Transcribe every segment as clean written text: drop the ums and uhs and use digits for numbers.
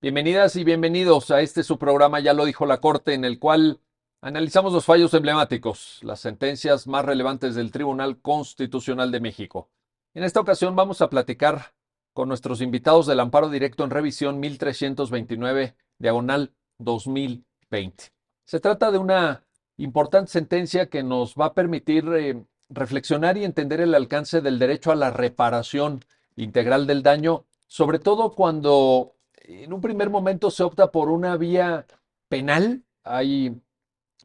Bienvenidas y bienvenidos a este su programa, ya lo dijo la Corte, en el cual analizamos los fallos emblemáticos, las sentencias más relevantes del Tribunal Constitucional de México. En esta ocasión vamos a platicar con nuestros invitados del amparo directo en revisión 1329, diagonal 2020. Se trata de una importante sentencia que nos va a permitir reflexionar y entender el alcance del derecho a la reparación integral del daño, sobre todo cuando en un primer momento se opta por una vía penal, hay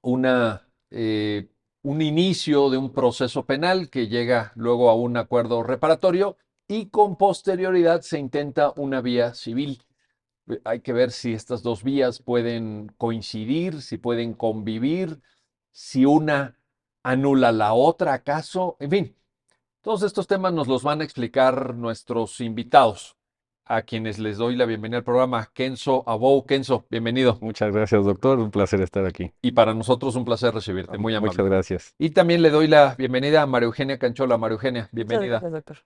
una, un inicio de un proceso penal que llega luego a un acuerdo reparatorio y con posterioridad se intenta una vía civil. Hay que ver si estas dos vías pueden coincidir, si pueden convivir, si una anula la otra acaso, en fin. Todos estos temas nos los van a explicar nuestros invitados, a quienes les doy la bienvenida al programa. Kenzo Abou. Kenzo, bienvenido. Muchas gracias, doctor. Un placer estar aquí. Y para nosotros un placer recibirte, muy Muchas amable. gracias. Y también le doy la bienvenida a María Eugenia Canchola. María Eugenia, Muchas bienvenida. gracias, doctor.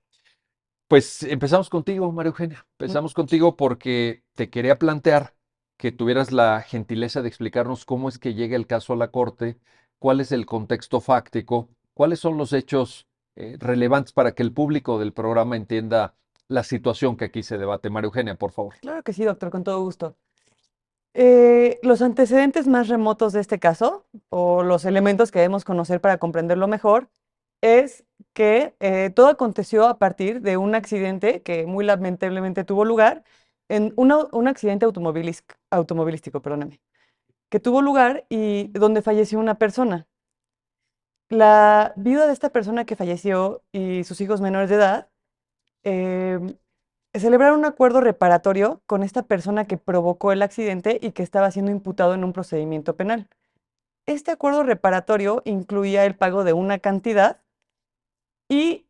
Pues empezamos contigo, María Eugenia. Mm, Empezamos contigo porque te quería plantear que tuvieras la gentileza de explicarnos cómo es que llega el caso a la Corte, cuál es el contexto fáctico, cuáles son los hechos relevantes para que el público del programa entienda la situación que aquí se debate. María Eugenia, por favor. Claro que sí, doctor, con todo gusto. Los antecedentes más remotos de este caso, o los elementos que debemos conocer para comprenderlo mejor, es que todo aconteció a partir de un accidente que muy lamentablemente tuvo lugar, en un accidente automovilístico, perdóname, que tuvo lugar y donde falleció una persona. La viuda de esta persona que falleció y sus hijos menores de edad em, celebraron un acuerdo reparatorio con esta persona que provocó el accidente y que estaba siendo imputado en un procedimiento penal. Este acuerdo reparatorio incluía el pago de una cantidad y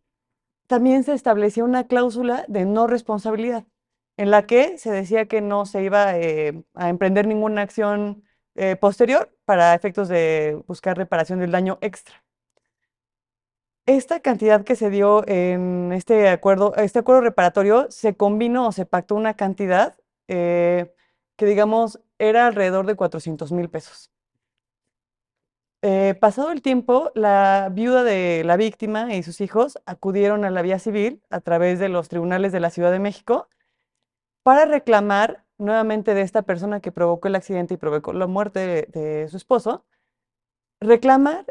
también se establecía una cláusula de no responsabilidad, en la que se decía que no se iba a emprender ninguna acción posterior para efectos de buscar reparación del daño extra. Esta cantidad que se dio en este acuerdo reparatorio, se combinó o se pactó una cantidad que, digamos, era alrededor de 400,000 pesos. Pasado el tiempo, la viuda de la víctima y sus hijos acudieron a la vía civil a través de los tribunales de la Ciudad de México para reclamar nuevamente de esta persona que provocó el accidente y provocó la muerte de su esposo, reclamar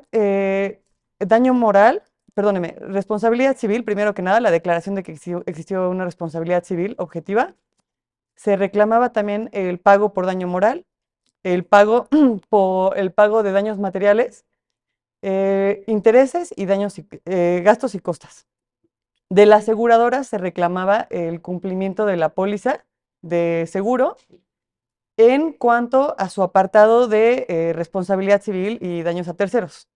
daño moral, perdóneme, responsabilidad civil, primero que nada, la declaración de que existió una responsabilidad civil objetiva. Se reclamaba también el pago por daño moral, el pago por el pago de daños materiales, intereses y gastos y costas. De la aseguradora se reclamaba el cumplimiento de la póliza de seguro en cuanto a su apartado de responsabilidad civil y daños a terceros.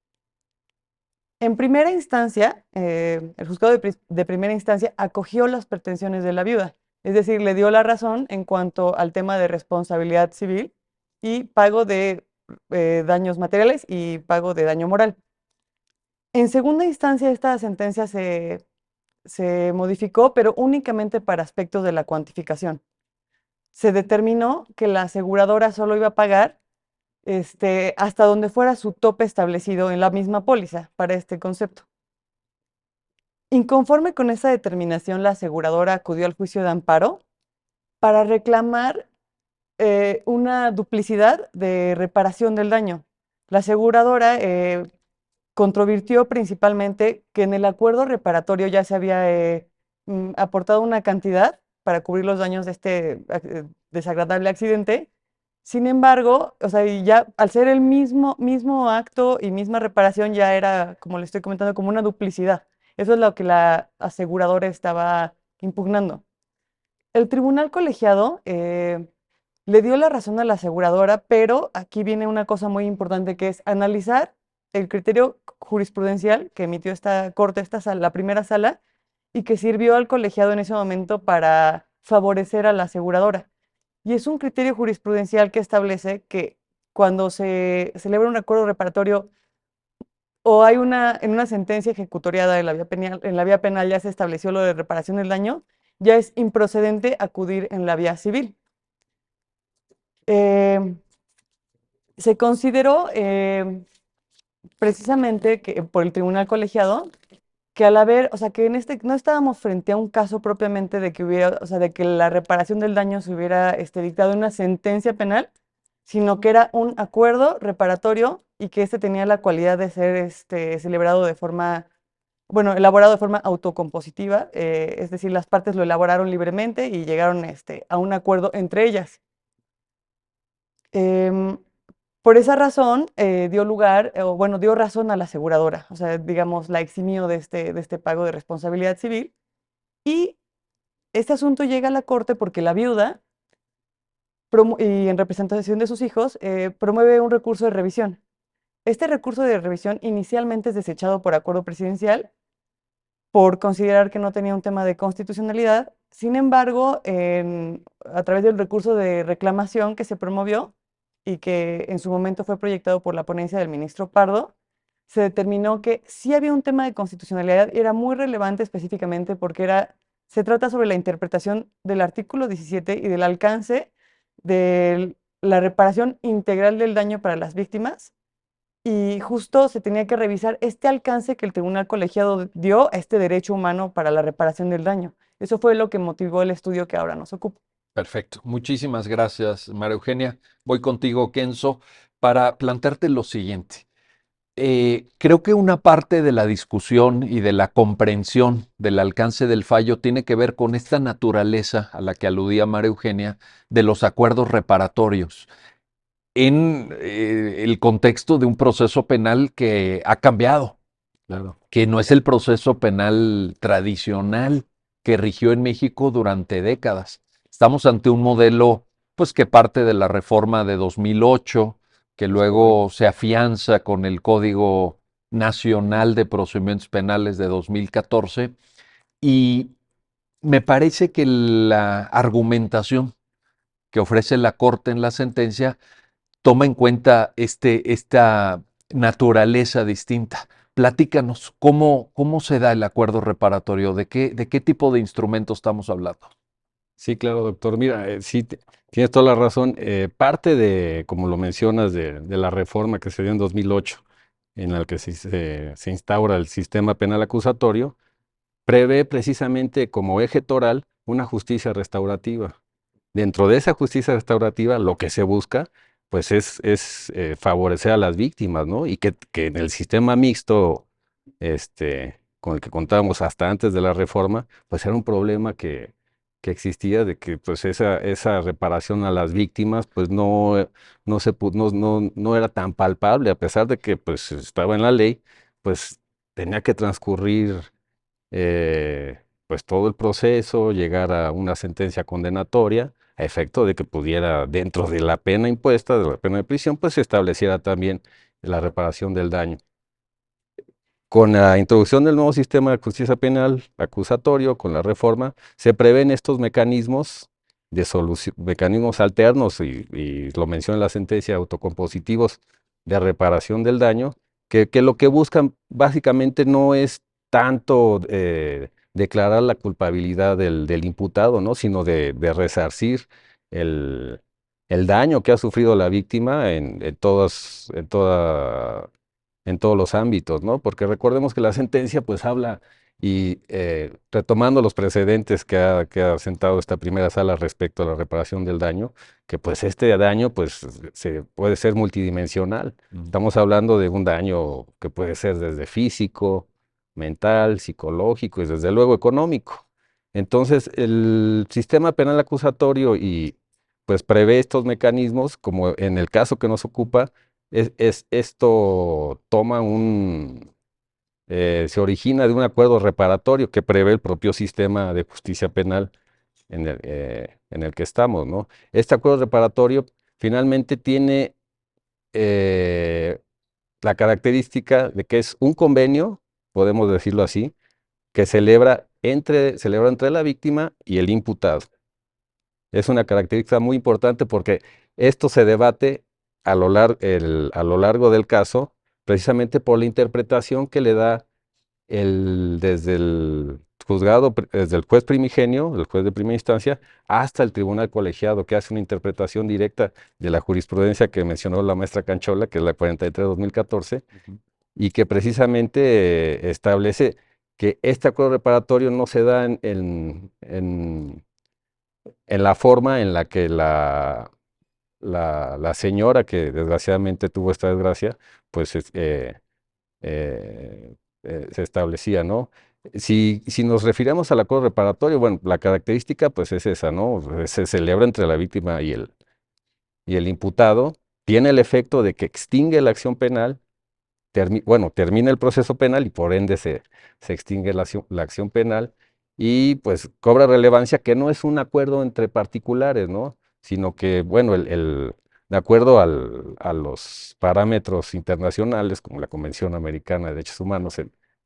En primera instancia, el juzgado de primera instancia acogió las pretensiones de la viuda, es decir, le dio la razón en cuanto al tema de responsabilidad civil y pago de daños materiales y pago de daño moral. En segunda instancia, esta sentencia se modificó, pero únicamente para aspectos de la cuantificación. Se determinó que la aseguradora solo iba a pagar hasta donde fuera su tope establecido en la misma póliza para este concepto. Inconforme con esa determinación, la aseguradora acudió al juicio de amparo para reclamar una duplicidad de reparación del daño. La aseguradora controvirtió principalmente que en el acuerdo reparatorio ya se había aportado una cantidad para cubrir los daños de este desagradable accidente. Sin embargo, o sea, y ya al ser el mismo acto y misma reparación, ya era, como le estoy comentando, como una duplicidad. Eso es lo que la aseguradora estaba impugnando. El tribunal colegiado le dio la razón a la aseguradora, pero aquí viene una cosa muy importante que es analizar el criterio jurisprudencial que emitió esta corte, la primera sala, y que sirvió al colegiado en ese momento para favorecer a la aseguradora. Y es un criterio jurisprudencial que establece que cuando se celebra un acuerdo reparatorio o hay en una sentencia ejecutoriada en la vía penal ya se estableció lo de reparación del daño, ya es improcedente acudir en la vía civil. Eh, Se consideró precisamente que, por el tribunal colegiado, que al haber, o sea, que en este no estábamos frente a un caso propiamente de que hubiera, o sea, de que la reparación del daño se hubiera dictado en una sentencia penal, sino que era un acuerdo reparatorio y que este tenía la cualidad de ser celebrado de forma, bueno, elaborado de forma autocompositiva, es decir, las partes lo elaboraron libremente y llegaron a un acuerdo entre ellas. Em, por esa razón, dio lugar, o bueno, dio razón a la aseguradora, o sea, digamos, la eximió de este pago de responsabilidad civil. Y este asunto llega a la corte porque la viuda, y en representación de sus hijos, promueve un recurso de revisión. Este recurso de revisión inicialmente es desechado por acuerdo presidencial por considerar que no tenía un tema de constitucionalidad. Sin embargo, a través del recurso de reclamación que se promovió y que en su momento fue proyectado por la ponencia del ministro Pardo, se determinó que sí había un tema de constitucionalidad y era muy relevante específicamente porque se trata sobre la interpretación del artículo 17 y del alcance de la reparación integral del daño para las víctimas, y justo se tenía que revisar este alcance que el tribunal colegiado dio a este derecho humano para la reparación del daño. Eso fue lo que motivó el estudio que ahora nos ocupa. Perfecto. Muchísimas gracias, María Eugenia. Voy contigo, Kenzo, para plantearte lo siguiente. Creo que una parte de la discusión y de la comprensión del alcance del fallo tiene que ver con esta naturaleza a la que aludía María Eugenia de los acuerdos reparatorios en el contexto de un proceso penal que ha cambiado, Claro. que no es el proceso penal tradicional que rigió en México durante décadas. Estamos ante un modelo pues que parte de la reforma de 2008, que luego se afianza con el Código Nacional de Procedimientos Penales de 2014, y me parece que la argumentación que ofrece la Corte en la sentencia toma en cuenta esta naturaleza distinta. Platícanos, ¿cómo se da el acuerdo reparatorio? ¿De qué tipo de instrumento estamos hablando? Sí, claro, doctor. Mira, sí, tienes toda la razón. Parte de, como lo mencionas, de la reforma que se dio en 2008, en la que se instaura el sistema penal acusatorio, prevé precisamente como eje toral una justicia restaurativa. Dentro de esa justicia restaurativa, lo que se busca, pues es favorecer a las víctimas, ¿no? Y que en el sistema mixto, con el que contábamos hasta antes de la reforma, pues era un problema que existía de que pues esa reparación a las víctimas, pues no era tan palpable, a pesar de que pues estaba en la ley, pues tenía que transcurrir pues todo el proceso, llegar a una sentencia condenatoria, a efecto de que pudiera, dentro de la pena impuesta, de la pena de prisión, pues se estableciera también la reparación del daño. Con la introducción del nuevo sistema de justicia penal acusatorio, con la reforma, se prevén estos mecanismos de solución, mecanismos alternos, y lo menciona la sentencia, autocompositivos de reparación del daño, que lo que buscan básicamente no es tanto declarar la culpabilidad del imputado, ¿no? Sino de resarcir el, el daño que ha sufrido la víctima en todos los ámbitos, ¿no? Porque recordemos que la sentencia pues habla, y retomando los precedentes que ha sentado esta primera sala respecto a la reparación del daño, que pues este daño pues se puede ser multidimensional. Estamos hablando de un daño que puede ser desde físico, mental, psicológico y desde luego económico. Entonces el sistema penal acusatorio y pues prevé estos mecanismos, como en el caso que nos ocupa, esto se origina de un acuerdo reparatorio que prevé el propio sistema de justicia penal en el que estamos, ¿no? Este acuerdo reparatorio finalmente tiene la característica de que es un convenio, podemos decirlo así, que celebra entre la víctima y el imputado. Es una característica muy importante porque esto se debate a lo largo del caso, precisamente por la interpretación que le da desde el juzgado, desde el juez primigenio, el juez de primera instancia, hasta el tribunal colegiado, que hace una interpretación directa de la jurisprudencia que mencionó la maestra Canchola, que es la 43-2014, Ujú. y que precisamente establece que este acuerdo reparatorio no se da en la forma en la que la señora que desgraciadamente tuvo esta desgracia, pues eh, se establecía, ¿no? Si nos refiramos al acuerdo reparatorio, bueno, la característica pues es esa, ¿no? Se celebra entre la víctima y el imputado, tiene el efecto de que extingue la acción penal, bueno, termina el proceso penal y por ende se extingue la acción penal y pues cobra relevancia que no es un acuerdo entre particulares, ¿no? Sino que, bueno, de acuerdo a los parámetros internacionales, como la Convención Americana de Derechos Humanos,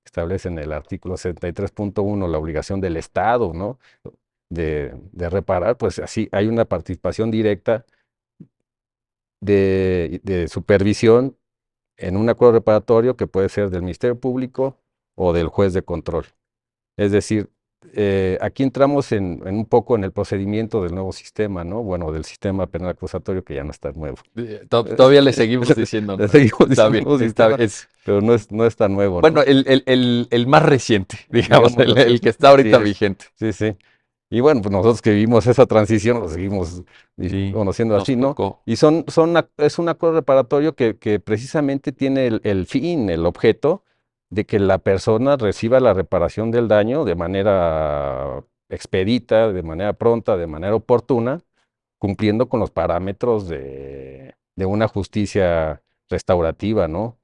establece en el artículo 73.1 la obligación del Estado, ¿no? De reparar, pues así hay una participación directa de supervisión en un acuerdo reparatorio que puede ser del Ministerio Público o del juez de control. Es decir, aquí entramos en un poco en el procedimiento del nuevo sistema, ¿no? Bueno, del sistema penal acusatorio que ya no está nuevo. Todavía le seguimos diciendo, Le seguimos está diciendo bien, nuevo sistema, pero no es tan nuevo, bueno, ¿no? el más reciente, digamos, Digámoslo el que así. está Así ahorita es. vigente. Sí, sí. Y bueno, pues nosotros que vivimos esa transición, lo seguimos Sí, conociendo nos así, ¿no? tocó. Y es un acuerdo reparatorio que precisamente tiene el fin, el objeto de que la persona reciba la reparación del daño de manera expedita, de manera pronta, de manera oportuna, cumpliendo con los parámetros de una justicia restaurativa, ¿no?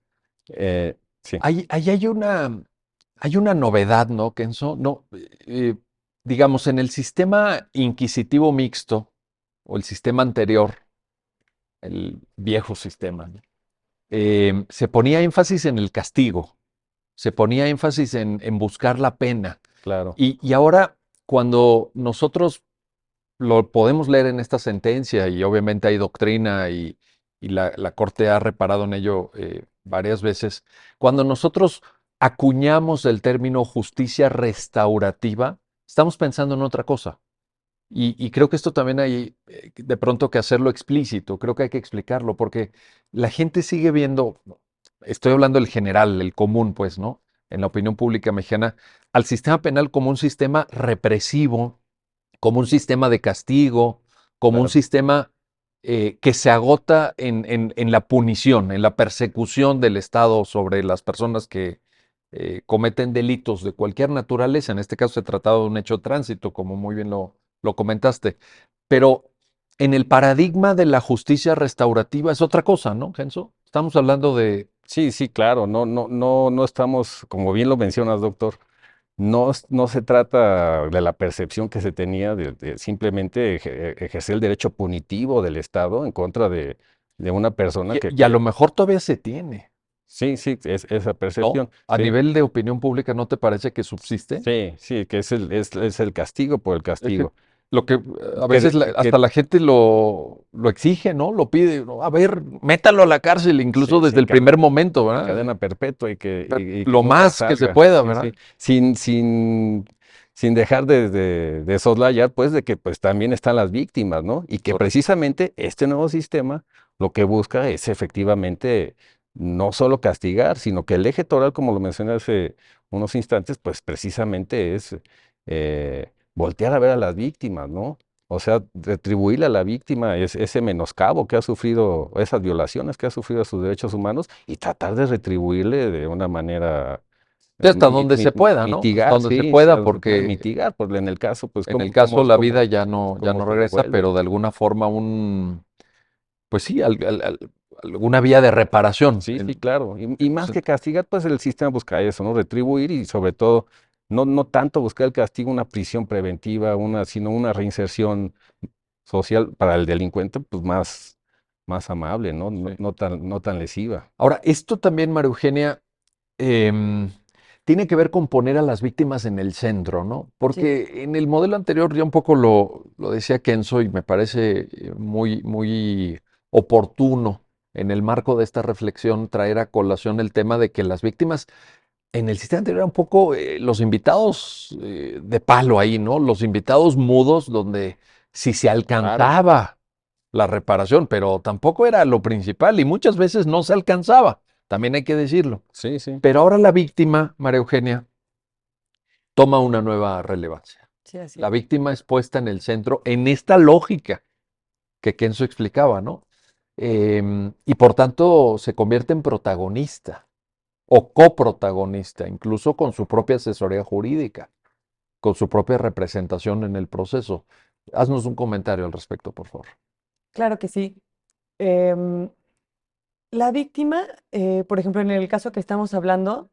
Sí, Ahí hay una novedad, ¿no, Kenzo? No, digamos, en el sistema inquisitivo mixto o el sistema anterior, el viejo sistema, ¿no? Se ponía énfasis en el castigo, se ponía énfasis en buscar la pena. claro, Y ahora, cuando nosotros lo podemos leer en esta sentencia, y obviamente hay doctrina y la Corte ha reparado en ello varias veces, cuando nosotros acuñamos el término justicia restaurativa, estamos pensando en otra cosa. Y creo que esto también hay de pronto que hacerlo explícito, creo que hay que explicarlo, porque la gente sigue viendo, estoy hablando del general, el común, pues, ¿no? En la opinión pública mexicana, al sistema penal como un sistema represivo, como un sistema de castigo, como un claro. sistema que se agota en la punición, en la persecución del Estado sobre las personas que cometen delitos de cualquier naturaleza. En este caso se trataba de un hecho de tránsito, como muy bien lo comentaste. Pero en el paradigma de la justicia restaurativa es otra cosa, ¿no, Genso? Estamos hablando de... Sí, sí, claro, no estamos, como bien lo mencionas, doctor, no se trata de la percepción que se tenía de simplemente ejercer el derecho punitivo del Estado en contra de una persona Y a lo mejor todavía se tiene. sí, sí, es esa ¿No? percepción, A sí, nivel de opinión pública, ¿no te parece que subsiste? sí, sí, que es el castigo por el Es que castigo. lo que a Que, veces que- hasta que- la gente lo exige, ¿no? Lo pide, ¿no? A ver, métalo a la cárcel, incluso sí, desde sí, el primer momento, ¿verdad? cadena perpetua y que Lo nunca más que se salga, pueda, sí, ¿verdad? sí, sin dejar de soslayar, pues, de que pues también están las víctimas, ¿no? Y que Correcto. precisamente este nuevo sistema lo que busca es efectivamente no solo castigar, sino que el eje toral, como lo mencioné hace unos instantes, pues precisamente es voltear a ver a las víctimas, ¿no? O sea, retribuirle a la víctima ese menoscabo que ha sufrido, esas violaciones que ha sufrido a sus derechos humanos y tratar de retribuirle de una manera, Sí, hasta donde se pueda, ¿no? Hasta mitigar, donde se sí, sí, a pueda, donde se pueda porque mitigar, pues en el caso, pues en el caso la vida ya cómo no se regresa, devuelve. pero de alguna forma pues sí, alguna vía de reparación. Sí, sí, claro. Y más Pues, que castigar, pues el sistema busca eso, ¿no? Retribuir y sobre todo, no tanto buscar el castigo, una prisión preventiva, sino una reinserción social para el delincuente, pues más amable, ¿no? sí. No tan lesiva. Ahora, esto también, María Eugenia, em, tiene que ver con poner a las víctimas en el centro, ¿no? Sí, Porque en el modelo anterior ya un poco lo decía Kenzo y me parece muy oportuno en el marco de esta reflexión traer a colación el tema de que las víctimas en el sistema anterior era un poco los invitados de palo ahí, ¿no? Los invitados mudos donde si se Claro, alcanzaba la reparación, pero tampoco era lo principal y muchas veces no se alcanzaba, también hay que decirlo. sí, sí. Pero ahora la víctima, María Eugenia, toma una nueva relevancia. Sí, así La es. víctima es puesta en el centro en esta lógica que Kenzo explicaba, ¿no? Y por tanto se convierte en protagonista o coprotagonista, incluso con su propia asesoría jurídica, con su propia representación en el proceso. Haznos un comentario al respecto, por favor. Claro que sí. Em, la víctima, por ejemplo, en el caso que estamos hablando,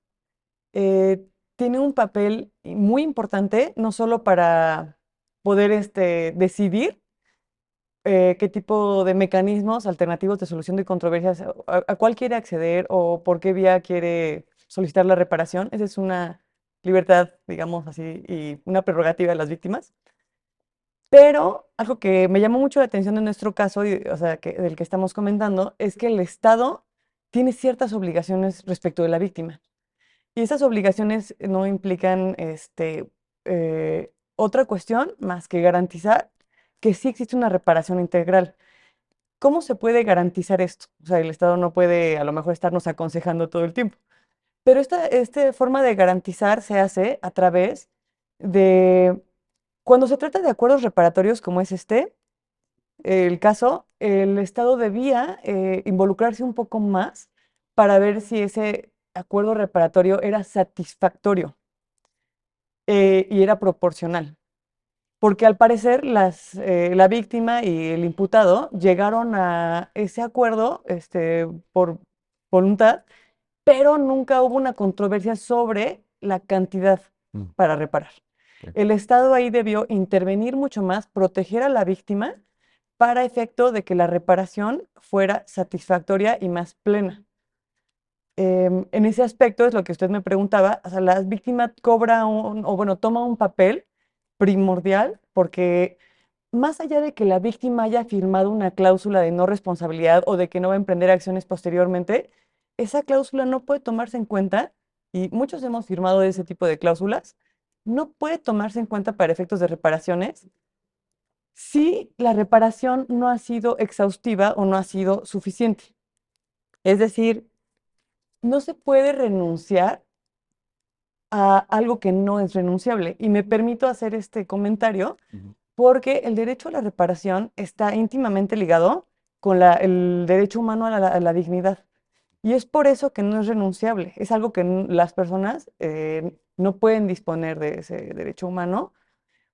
eh, tiene un papel muy importante, no solo para poder decidir qué tipo de mecanismos alternativos de solución de controversias, a cuál quiere acceder o por qué vía quiere solicitar la reparación. Esa es una libertad, digamos así, y una prerrogativa de las víctimas. Pero algo que me llamó mucho la atención en nuestro caso, o sea, del que estamos comentando, es que el Estado tiene ciertas obligaciones respecto de la víctima. Y esas obligaciones no implican otra cuestión más que garantizar que sí existe una reparación integral. ¿Cómo se puede garantizar esto? O sea, el Estado no puede a lo mejor estarnos aconsejando todo el tiempo. Pero esta forma de garantizar se hace a través de, cuando se trata de acuerdos reparatorios como es el caso, el Estado debía involucrarse un poco más para ver si ese acuerdo reparatorio era satisfactorio y era proporcional. Porque al parecer la víctima y el imputado llegaron a ese acuerdo por voluntad, pero nunca hubo una controversia sobre la cantidad Mm, para reparar. ok. El Estado ahí debió intervenir mucho más, proteger a la víctima para efecto de que la reparación fuera satisfactoria y más plena. En ese aspecto es lo que usted me preguntaba, o sea, la víctima cobra o bueno, toma un papel primordial porque más allá de que la víctima haya firmado una cláusula de no responsabilidad o de que no va a emprender acciones posteriormente, esa cláusula no puede tomarse en cuenta, y muchos hemos firmado ese tipo de cláusulas, no puede tomarse en cuenta para efectos de reparaciones si la reparación no ha sido exhaustiva o no ha sido suficiente. Es decir, no se puede renunciar a algo que no es renunciable. Y me permito hacer este comentario Ujú. porque el derecho a la reparación está íntimamente ligado con el derecho humano a la dignidad. Y es por eso que no es renunciable. Es algo que las personas no pueden disponer de ese derecho humano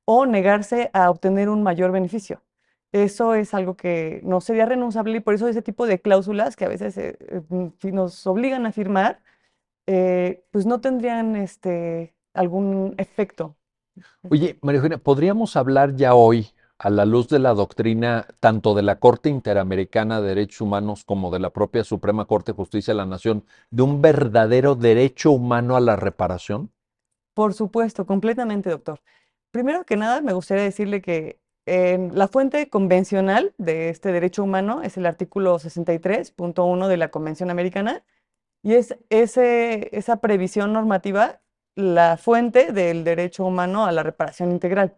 o negarse a obtener un mayor beneficio. Eso es algo que no sería renunciable y por eso ese tipo de cláusulas que a veces si nos obligan a firmar, pues no tendrían algún efecto. Oye, María Eugenia, ¿podríamos hablar ya hoy, a la luz de la doctrina tanto de la Corte Interamericana de Derechos Humanos como de la propia Suprema Corte de Justicia de la Nación, de un verdadero derecho humano a la reparación? Por supuesto, completamente, doctor. Primero que nada, me gustaría decirle que la fuente convencional de este derecho humano es el artículo 63.1 de la Convención Americana y es esa previsión normativa la fuente del derecho humano a la reparación integral.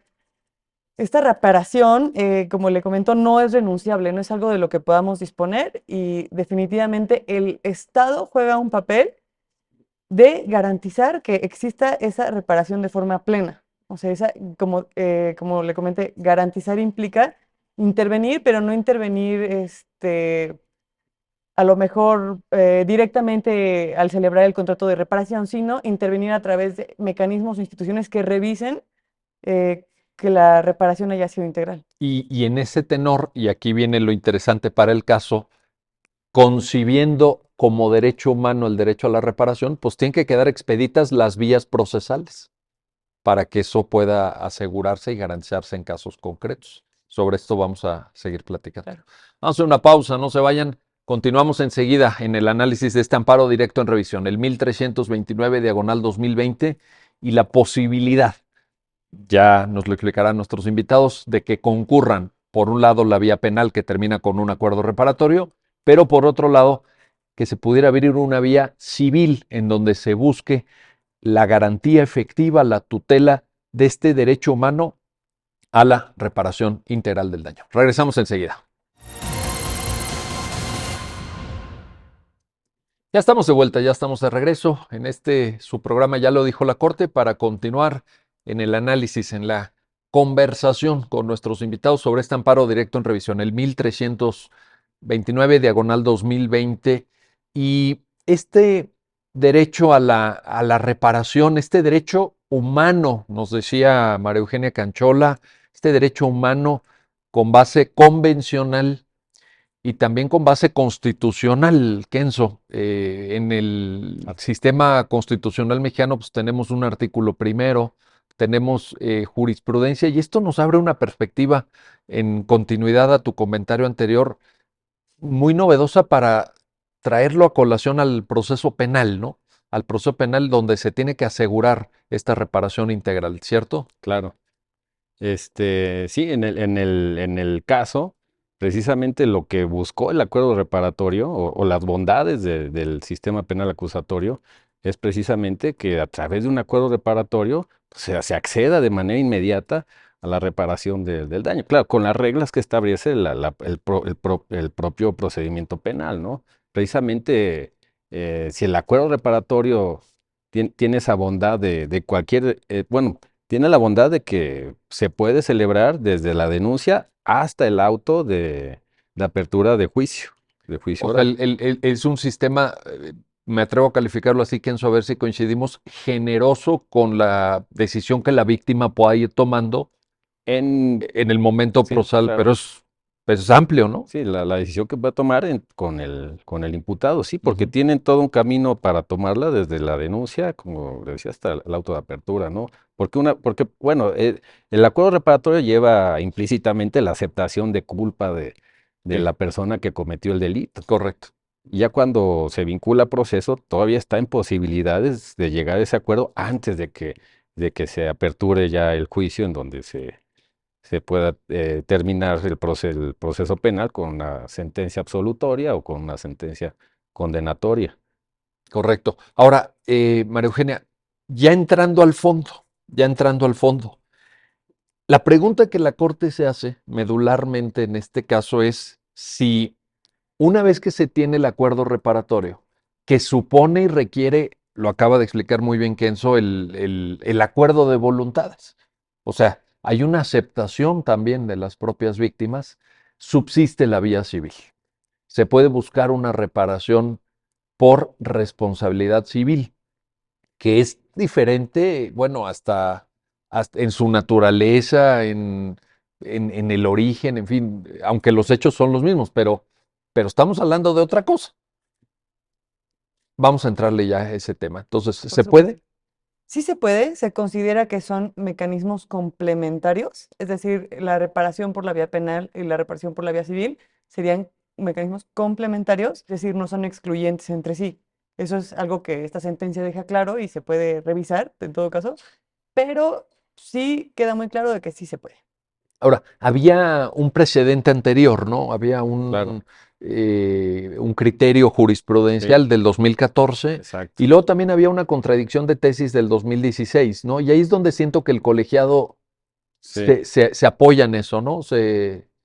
Esta reparación, como le comento, no es renunciable, no es algo de lo que podamos disponer y definitivamente el Estado juega un papel de garantizar que exista esa reparación de forma plena. O sea, como le comenté, garantizar implica intervenir, pero no intervenir a lo mejor directamente al celebrar el contrato de reparación, sino intervenir a través de mecanismos o instituciones que revisen eh, que la reparación haya sido integral. Y en ese tenor, y aquí viene lo interesante para el caso, concibiendo como derecho humano el derecho a la reparación, pues tienen que quedar expeditas las vías procesales para que eso pueda asegurarse y garantizarse en casos concretos. Sobre esto vamos a seguir platicando. Claro. Vamos a hacer una pausa, no se vayan. Continuamos enseguida en el análisis de este amparo directo en revisión, el 1329 diagonal 2020 y la posibilidad, ya nos lo explicarán nuestros invitados, de que concurran, por un lado, la vía penal que termina con un acuerdo reparatorio, pero por otro lado, que se pudiera abrir una vía civil en donde se busque la garantía efectiva, la tutela de este derecho humano a la reparación integral del daño. Regresamos enseguida. Ya estamos de vuelta, ya estamos de regreso en su programa Ya lo dijo la Corte, para continuar en el análisis, en la conversación con nuestros invitados sobre este amparo directo en revisión, el 1329/2020, y este derecho a la reparación, este derecho humano, nos decía María Eugenia Canchola, este derecho humano con base convencional y también con base constitucional, Kenzo. En el sistema constitucional mexicano pues tenemos un artículo primero, tenemos jurisprudencia, y esto nos abre una perspectiva, en continuidad a tu comentario anterior, muy novedosa para traerlo a colación al proceso penal, ¿no? Al proceso penal, donde se tiene que asegurar esta reparación integral, ¿cierto? Claro. Sí, en el caso, precisamente lo que buscó el acuerdo reparatorio o las bondades del sistema penal acusatorio es precisamente que a través de un acuerdo reparatorio se acceda de manera inmediata a la reparación del daño. Claro, con las reglas que establece el propio procedimiento penal, ¿no? Precisamente, si el acuerdo reparatorio tiene esa bondad de cualquier, bueno, tiene la bondad de que se puede celebrar desde la denuncia hasta el auto de apertura de juicio O sea, oral. es un sistema, me atrevo a calificarlo así, Kenzo, a ver si coincidimos, generoso con la decisión que la víctima pueda ir tomando en el momento Sí, procesal, claro. pero es amplio, ¿no? Sí, la decisión que va a tomar con el imputado, sí, porque Ujú. tienen todo un camino para tomarla desde la denuncia, como le decía, hasta el auto de apertura, ¿no? Porque bueno, el acuerdo reparatorio lleva implícitamente la aceptación de culpa de Sí, la persona que cometió el delito. correcto. Y ya cuando se vincula a proceso, todavía está en posibilidades de llegar a ese acuerdo antes de que se aperture ya el juicio en donde se pueda terminar el proceso penal con una sentencia absolutoria o con una sentencia condenatoria. Correcto. Ahora, María Eugenia, ya entrando al fondo, la pregunta que la Corte se hace medularmente en este caso es si, una vez que se tiene el acuerdo reparatorio, que supone y requiere, lo acaba de explicar muy bien Kenzo, el acuerdo de voluntades. O sea, hay una aceptación también de las propias víctimas, subsiste la vía civil. Se puede buscar una reparación por responsabilidad civil, que es diferente, bueno, hasta en su naturaleza, en el origen, en fin, aunque los hechos son los mismos, pero estamos hablando de otra cosa. Vamos a entrarle ya a ese tema. Entonces, Por ¿se supuesto. puede? Sí se puede, se considera que son mecanismos complementarios, es decir, la reparación por la vía penal y la reparación por la vía civil serían mecanismos complementarios, es decir, no son excluyentes entre sí. Eso es algo que esta sentencia deja claro y se puede revisar en todo caso, pero sí queda muy claro de que sí se puede. Ahora, había un precedente anterior, ¿no? Había Claro, un criterio sí, jurisprudencial del 2014, exacto. y luego también había una contradicción de tesis del 2016, ¿no? Y ahí es donde siento que el colegiado Sí. se apoya en eso, ¿no?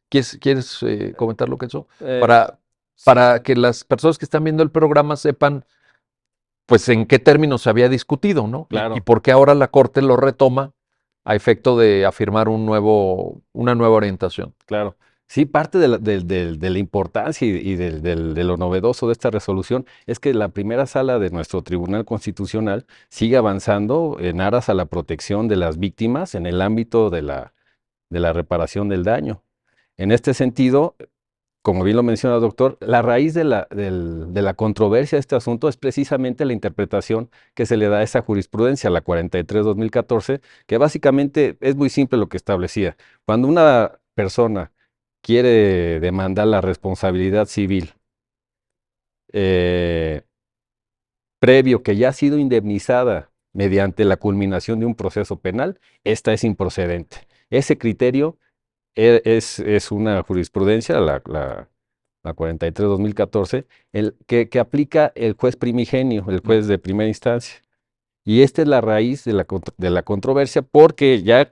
¿Quieres comentar lo que eso? Eh, Para, para que las personas que están viendo el programa sepan, pues, en qué términos se había discutido, ¿no? Y claro. por qué ahora la Corte lo retoma a efecto de afirmar una nueva orientación. Claro, sí, parte de la importancia y de lo novedoso de esta resolución es que la primera sala de nuestro Tribunal Constitucional sigue avanzando en aras a la protección de las víctimas en el ámbito de la reparación del daño. En este sentido, como bien lo menciona el doctor, la raíz de la controversia de este asunto es precisamente la interpretación que se le da a esa jurisprudencia, la 43/2014, que básicamente es muy simple lo que establecía. Cuando una persona quiere demandar la responsabilidad civil, eh, previo que ya ha sido indemnizada mediante la culminación de un proceso penal, esta es improcedente. Ese criterio es una jurisprudencia, la 43/2014, que aplica el juez primigenio, el juez de primera instancia. Y esta es la raíz de la controversia, porque ya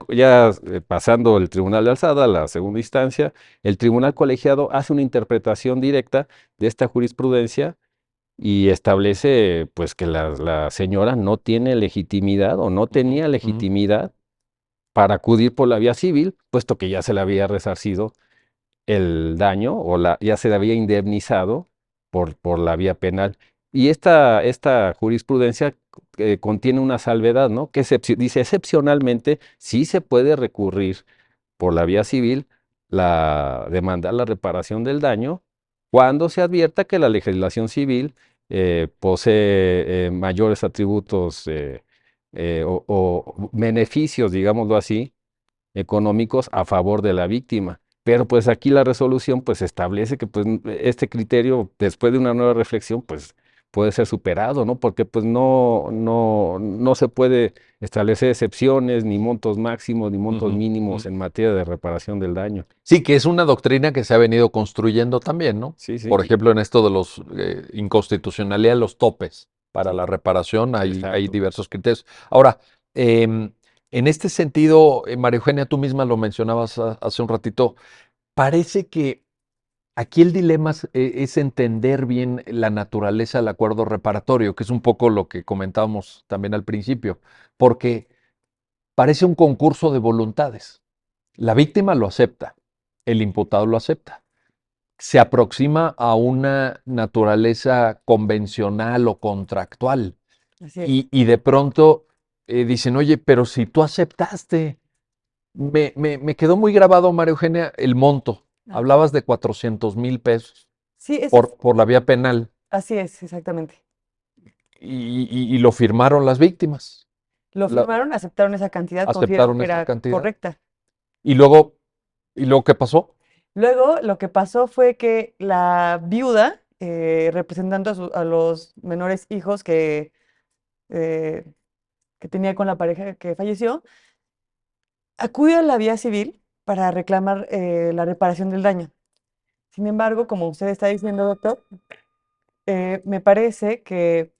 pasando el Tribunal de Alzada a la segunda instancia, el Tribunal Colegiado hace una interpretación directa de esta jurisprudencia y establece pues que la señora no tiene legitimidad o no tenía Ujú. legitimidad para acudir por la vía civil, puesto que ya se le había resarcido el daño o ya se le había indemnizado por la vía penal. Y esta jurisprudencia contiene una salvedad, ¿no? Que dice excepcionalmente sí se puede recurrir por la vía civil demandar la reparación del daño cuando se advierta que la legislación civil posee mayores atributos o beneficios, digámoslo así, económicos a favor de la víctima. Pero pues aquí la resolución pues establece que pues este criterio, después de una nueva reflexión, pues puede ser superado, ¿no? Porque pues no se puede establecer excepciones, ni montos máximos, ni montos Ujú, mínimos ujú. en materia de reparación del daño. Sí, que es una doctrina que se ha venido construyendo también, ¿no? Sí, sí, Por ejemplo, en esto de los inconstitucionalidad, los topes para la Sí. reparación, hay exacto. diversos criterios. Ahora, en este sentido, María Eugenia, tú misma lo mencionabas hace un ratito, parece que aquí el dilema es entender bien la naturaleza del acuerdo reparatorio, que es un poco lo que comentábamos también al principio, porque parece un concurso de voluntades. La víctima lo acepta, el imputado lo acepta. Se aproxima a una naturaleza convencional o contractual Así es. y de pronto dicen, oye, pero si tú aceptaste, me quedó muy grabado, María Eugenia, el monto. Ah, Hablabas de 400,000 pesos sí, ese es, por la vía penal así es, exactamente. y lo firmaron las víctimas, Lo la- firmaron, aceptaron esa cantidad, consideraron aceptaron que esa era cantidad. correcta. Y luego, ¿y luego qué pasó? Luego, lo que pasó fue que la viuda, representando a los menores hijos eh, que tenía con la pareja que falleció, acude a la vía civil para reclamar la reparación del daño. Sin embargo, como usted está diciendo, doctor, me parece que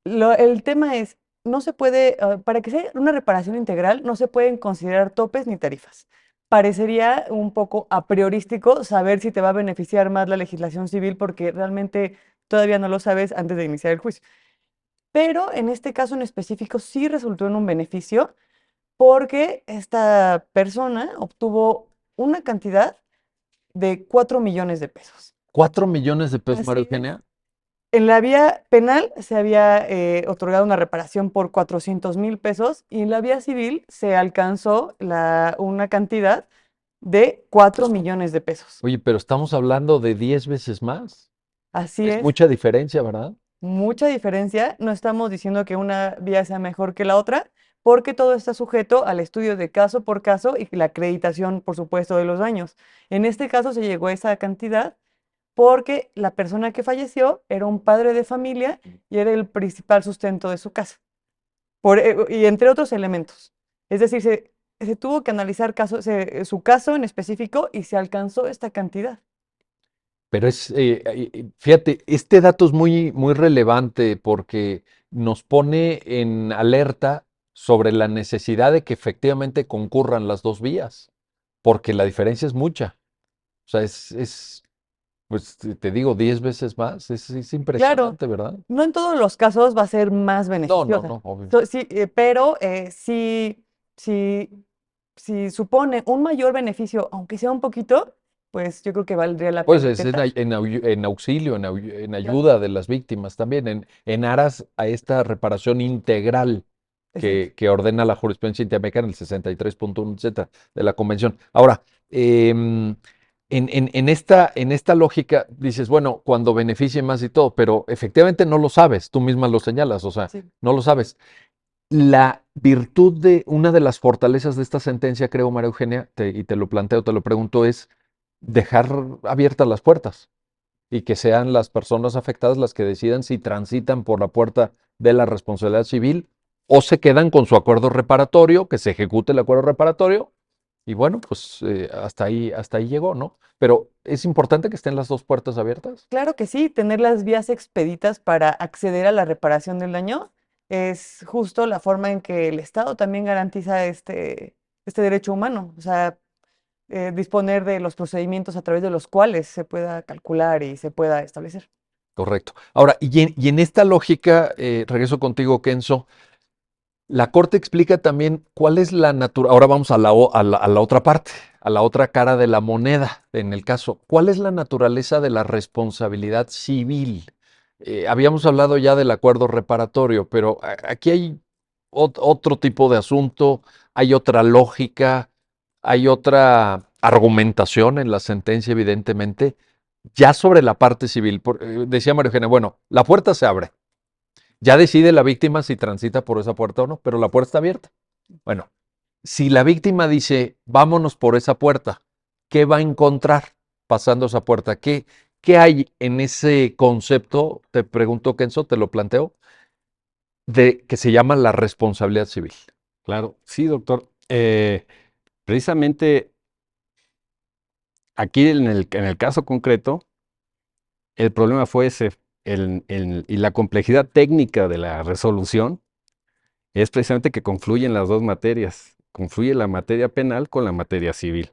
el tema es, no se puede, para que sea una reparación integral, no se pueden considerar topes ni tarifas. Parecería un poco a priorístico saber si te va a beneficiar más la legislación civil porque realmente todavía no lo sabes antes de iniciar el juicio. Pero en este caso en específico sí resultó en un beneficio porque esta persona obtuvo una cantidad de 4 millones de pesos. 4 millones de pesos, María Así es. Eugenia. En la vía penal se había otorgado una reparación por 400,000 pesos y en la vía civil se alcanzó una cantidad de 4 millones de pesos. Oye, pero estamos hablando de 10 veces más. Así Es es, mucha diferencia, ¿verdad? mucha diferencia. No estamos diciendo que una vía sea mejor que la otra, porque todo está sujeto al estudio de caso por caso y la acreditación, por supuesto, de los daños. En este caso se llegó a esa cantidad porque la persona que falleció era un padre de familia y era el principal sustento de su casa, y entre otros elementos. Es decir, se tuvo que analizar su caso en específico y se alcanzó esta cantidad. Pero fíjate, este dato es muy, muy relevante porque nos pone en alerta sobre la necesidad de que efectivamente concurran las dos vías, porque la diferencia es mucha. O sea, pues te digo, 10 veces más. Es Claro, impresionante, ¿verdad? no en todos los casos va a ser más No, no, beneficiosa, no, obvio. Sí, pero si, si supone un mayor beneficio, aunque sea un poquito, pues yo creo que valdría la Pues pena es intentar. en auxilio, en Claro, ayuda de las víctimas también, en aras a esta reparación integral exacto. que ordena la jurisprudencia interamericana, el 63.1, etcétera, de la Convención. Ahora, en esta lógica dices, bueno, cuando beneficie más y todo, pero efectivamente no lo sabes, tú misma lo señalas, o sea, Sí, no lo sabes. La virtud de una de las fortalezas de esta sentencia, creo, María Eugenia, y te lo planteo, te lo pregunto, es dejar abiertas las puertas y que sean las personas afectadas las que decidan si transitan por la puerta de la responsabilidad civil o se quedan con su acuerdo reparatorio, que se ejecute el acuerdo reparatorio y bueno, pues hasta ahí llegó, ¿no? Pero es importante que estén las dos puertas abiertas. claro que sí, tener las vías expeditas para acceder a la reparación del daño es justo la forma en que el Estado también garantiza este derecho humano, o sea, disponer de los procedimientos a través de los cuales se pueda calcular y se pueda establecer. Correcto. Ahora, y en esta lógica, regreso contigo, Kenzo, la Corte explica también cuál es la naturaleza. Ahora vamos a a la otra parte, a la otra cara de la moneda, en el caso. ¿Cuál es la naturaleza de la responsabilidad civil? Habíamos hablado ya del acuerdo reparatorio, pero aquí hay otro tipo de asunto, hay otra lógica, hay otra argumentación en la sentencia, evidentemente, ya sobre la parte civil. Decía María Eugenia, bueno, la puerta se abre. Ya decide la víctima si transita por esa puerta o no, pero la puerta está abierta. Bueno, si la víctima dice, vámonos por esa puerta, ¿qué va a encontrar pasando esa puerta? ¿Qué hay en ese concepto? Te pregunto, Kenzo, te lo planteo, de que se llama la responsabilidad civil. Claro, sí, doctor. Precisamente aquí en el caso concreto, el problema fue ese, y la complejidad técnica de la resolución es precisamente que confluyen las dos materias, confluye la materia penal con la materia civil.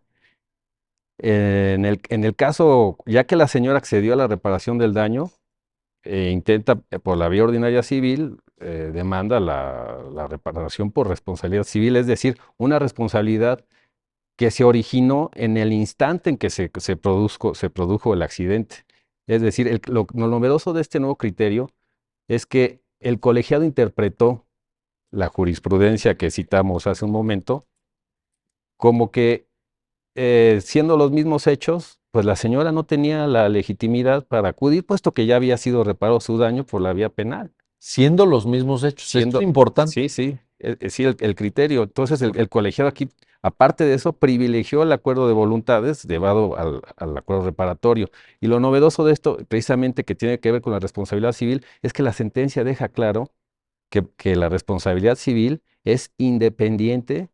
En el caso, ya que la señora accedió a la reparación del daño, intenta por la vía ordinaria civil, demanda la reparación por responsabilidad civil, es decir, una responsabilidad que se originó en el instante en que se produjo el accidente. Es decir, lo novedoso de este nuevo criterio es que el colegiado interpretó la jurisprudencia que citamos hace un momento como que siendo los mismos hechos, pues la señora no tenía la legitimidad para acudir, puesto que ya había sido reparado su daño por la vía penal. Siendo los mismos hechos. Esto es importante. Sí, sí, sí, el criterio. Entonces, el colegiado aquí, aparte de eso, privilegió el acuerdo de voluntades llevado al acuerdo reparatorio. Y lo novedoso de esto, precisamente que tiene que ver con la responsabilidad civil, es que la sentencia deja claro que la responsabilidad civil es independiente,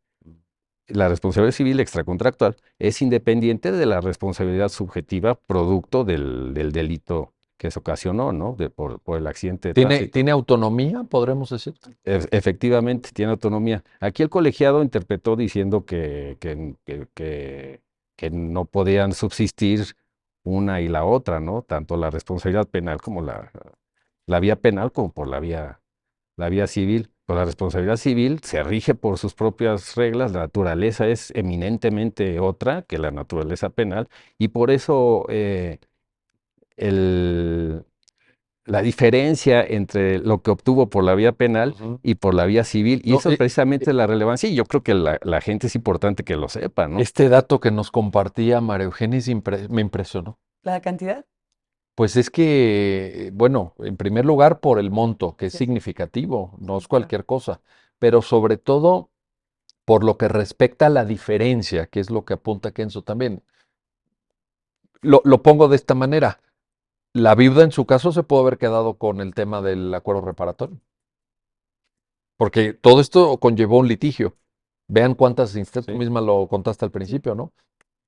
la responsabilidad civil extracontractual es independiente de la responsabilidad subjetiva producto del delito que se ocasionó, ¿no? Por el accidente de tránsito. ¿Tiene autonomía, podremos decir? Efectivamente, tiene autonomía. Aquí el colegiado interpretó diciendo que no podían subsistir una y la otra, ¿no? Tanto la responsabilidad penal como la vía penal como por la vía civil. Pues la responsabilidad civil se rige por sus propias reglas, la naturaleza es eminentemente otra que la naturaleza penal y por eso la diferencia entre lo que obtuvo por la vía penal y por la vía civil, y No, eso es precisamente la relevancia, y yo creo que la gente es importante que lo sepa, ¿no? este dato que nos compartía María Eugenia me impresionó. ¿La cantidad? Pues es que, bueno, en primer lugar por el monto, que es Sí, sí. significativo, no Sí, es claro. cualquier cosa, pero sobre todo por lo que respecta a la diferencia, que es lo que apunta Kenzo también. Lo pongo de esta manera. La viuda en su caso se pudo haber quedado con el tema del acuerdo reparatorio, porque todo esto conllevó un litigio. Vean cuántas instancias, tú Sí, misma lo contaste al Sí, principio, ¿no?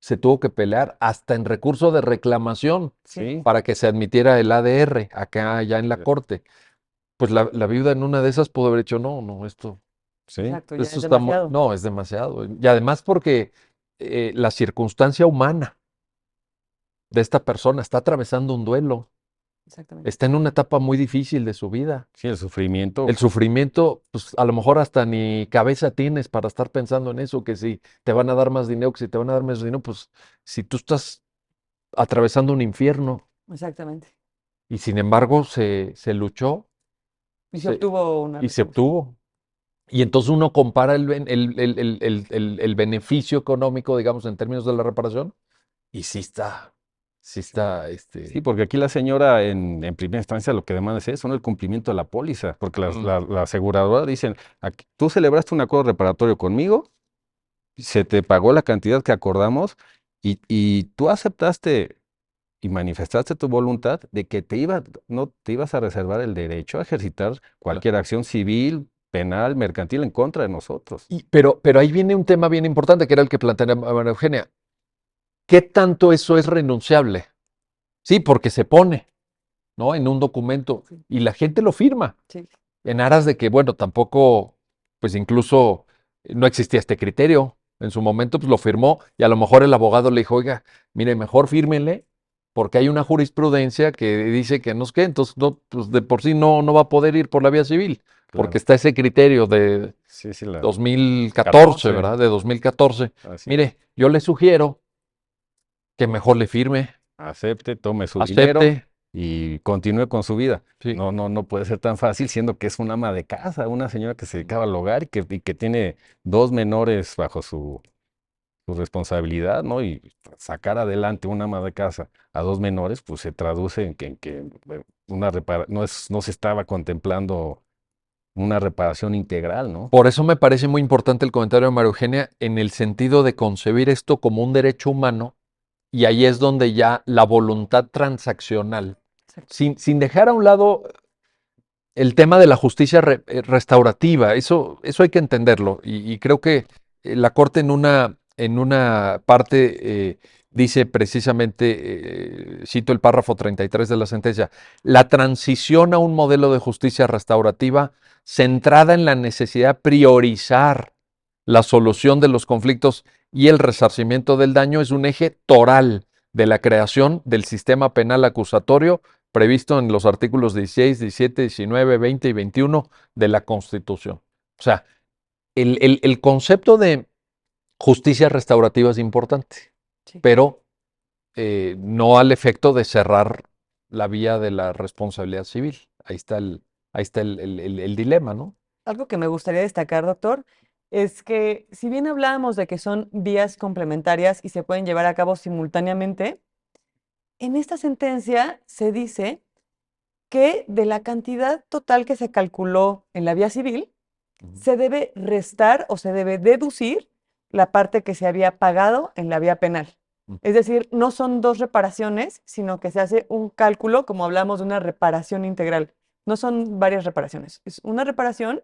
Se tuvo que pelear hasta en recurso de reclamación sí. sí, para que se admitiera el ADR acá ya en la corte. Pues la viuda en una de esas pudo haber dicho, no, no, sí, Exacto, ya esto es está muy, demasiado. no, es demasiado. Y además porque la circunstancia humana de esta persona está atravesando un duelo, Exactamente. está en una etapa muy difícil de su vida. sí, el sufrimiento, El sufrimiento, pues a lo mejor hasta ni cabeza tienes para estar pensando en eso, que si te van a dar más dinero, que si te van a dar menos dinero, pues si tú estás atravesando un infierno Exactamente. y sin embargo se luchó Y se se- obtuvo una y se resolución. obtuvo. Y entonces uno compara el beneficio económico, digamos, en términos de la reparación, y sí está, sí, porque aquí la señora en primera instancia lo que demanda es eso, ¿no? El cumplimiento de la póliza, porque la aseguradora dicen, tú celebraste un acuerdo reparatorio conmigo, se te pagó la cantidad que acordamos y tú aceptaste y manifestaste tu voluntad de que no te ibas a reservar el derecho a ejercitar cualquier acción civil, penal, mercantil en contra de nosotros. pero ahí viene un tema bien importante, que era el que planteaba María Eugenia. ¿Qué tanto eso es renunciable? Sí, porque se pone, ¿no? En un documento Sí, y la gente lo firma. sí. en aras de que, bueno, tampoco, pues incluso no existía este criterio. En su momento, pues lo firmó y a lo mejor el abogado le dijo, oiga, mire, mejor fírmele porque hay una jurisprudencia que dice que no es que, entonces no, pues de por sí no va a poder ir por la vía civil, porque Claro. está ese criterio de Sí, sí, la 2014, ¿verdad? De 2014. Así es. Mire, yo le sugiero que mejor le firme, Acepte, tome su dinero acepte, y continúe con su vida. sí. No puede ser tan fácil, siendo que es una ama de casa, una señora que se dedicaba al hogar y que tiene dos menores bajo su responsabilidad, ¿no? Y sacar adelante una ama de casa a dos menores, pues se traduce en que no se estaba contemplando una reparación integral, ¿no? Por eso me parece muy importante el comentario de María Eugenia en el sentido de concebir esto como un derecho humano y ahí es donde ya la voluntad transaccional, Exacto. sin dejar a un lado el tema de la justicia restaurativa, eso hay que entenderlo y creo que la Corte en una parte dice precisamente, cito el párrafo 33 de la sentencia, la transición a un modelo de justicia restaurativa centrada en la necesidad de priorizar la solución de los conflictos y el resarcimiento del daño es un eje toral de la creación del sistema penal acusatorio previsto en los artículos 16, 17, 19, 20 y 21 de la Constitución. O sea, el concepto de justicia restaurativa es importante, Sí. pero no al efecto de cerrar la vía de la responsabilidad civil. Ahí está el dilema, ¿no? Algo que me gustaría destacar, doctor, es que si bien hablábamos de que son vías complementarias y se pueden llevar a cabo simultáneamente, en esta sentencia se dice que de la cantidad total que se calculó en la vía civil, se debe restar o se debe deducir la parte que se había pagado en la vía penal. Es decir, no son dos reparaciones, sino que se hace un cálculo, como hablamos de una reparación integral. No son varias reparaciones, es una reparación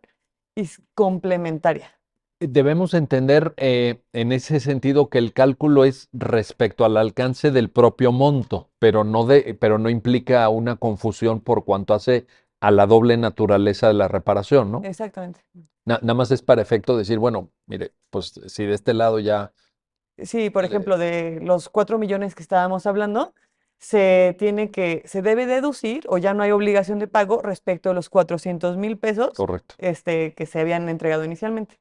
y es complementaria. Debemos entender en ese sentido que el cálculo es respecto al alcance del propio monto, pero no implica una confusión por cuanto hace a la doble naturaleza de la reparación, ¿no? Exactamente. Nada más es para efecto decir, bueno, mire, pues si de este lado ya, Sí, por eh, ejemplo, de los 4 millones que estábamos hablando, se debe deducir o ya no hay obligación de pago respecto a los 400,000 pesos correcto. que se habían entregado inicialmente.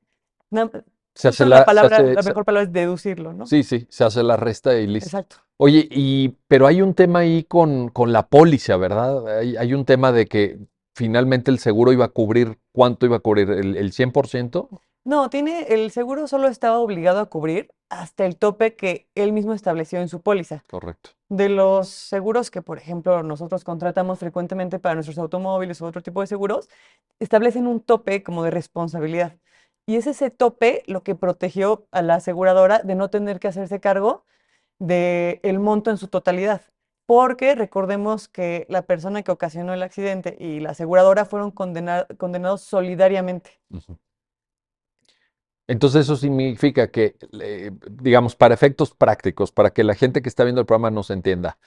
Na- Se hace Justo la, se hace, la mejor palabra es deducirlo, ¿no? sí, sí, se hace la resta y listo. Exacto. Oye, pero hay un tema ahí con la póliza, ¿verdad? Hay un tema de que finalmente el seguro iba a cubrir, ¿cuánto iba a cubrir? ¿El 100%? No, el seguro solo estaba obligado a cubrir hasta el tope que él mismo estableció en su póliza. Correcto. De los seguros que, por ejemplo, nosotros contratamos frecuentemente para nuestros automóviles u otro tipo de seguros, establecen un tope como de responsabilidad. Y es ese tope lo que protegió a la aseguradora de no tener que hacerse cargo del monto en su totalidad. Porque recordemos que la persona que ocasionó el accidente y la aseguradora fueron condenados solidariamente. Ujú. Entonces eso significa que, digamos, para efectos prácticos, para que la gente que está viendo el programa nos entienda,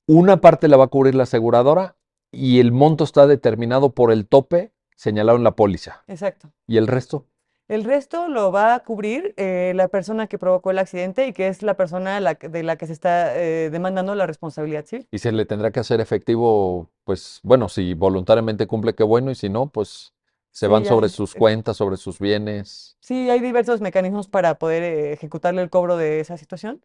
una parte la va a cubrir la aseguradora y el monto está determinado por el tope señalado en la póliza. Exacto. ¿Y el resto? El resto lo va a cubrir la persona que provocó el accidente y que es la persona de la que se está demandando la responsabilidad civil. Y se le tendrá que hacer efectivo, pues bueno, si voluntariamente cumple, qué bueno, y si no, pues se van Sí, sobre sus cuentas, sobre sus bienes. sí, hay diversos mecanismos para poder ejecutarle el cobro de esa situación,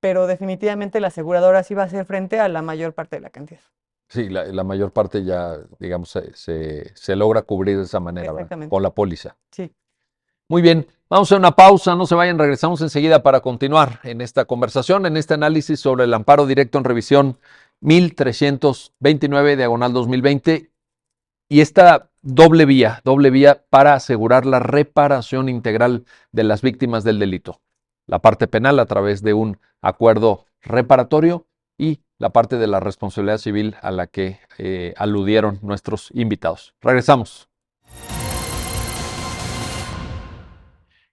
pero definitivamente la aseguradora sí va a hacer frente a la mayor parte de la cantidad. Sí, la mayor parte ya, digamos, se logra cubrir de esa manera, ¿verdad? Exactamente. Con la póliza. Sí. Muy bien, vamos a hacer una pausa, no se vayan, regresamos enseguida para continuar en esta conversación, en este análisis sobre el amparo directo en revisión 1329, diagonal 2020, y esta doble vía para asegurar la reparación integral de las víctimas del delito. La parte penal a través de un acuerdo reparatorio y la parte de la responsabilidad civil a la que aludieron nuestros invitados. Regresamos.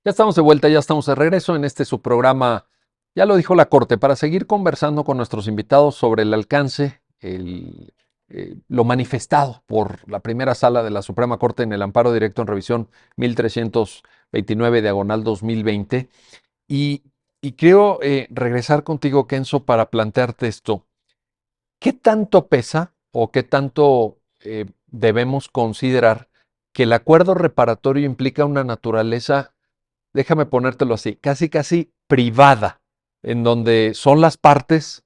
Ya estamos de vuelta, ya estamos de regreso en este su programa, ya lo dijo la Corte, para seguir conversando con nuestros invitados sobre el alcance, lo manifestado por la primera sala de la Suprema Corte en el amparo directo en revisión 1329/2020. Y, y quiero regresar contigo, Kenzo, para plantearte esto. ¿Qué tanto pesa o qué tanto debemos considerar que el acuerdo reparatorio implica una naturaleza, déjame ponértelo así, casi casi privada, en donde son las partes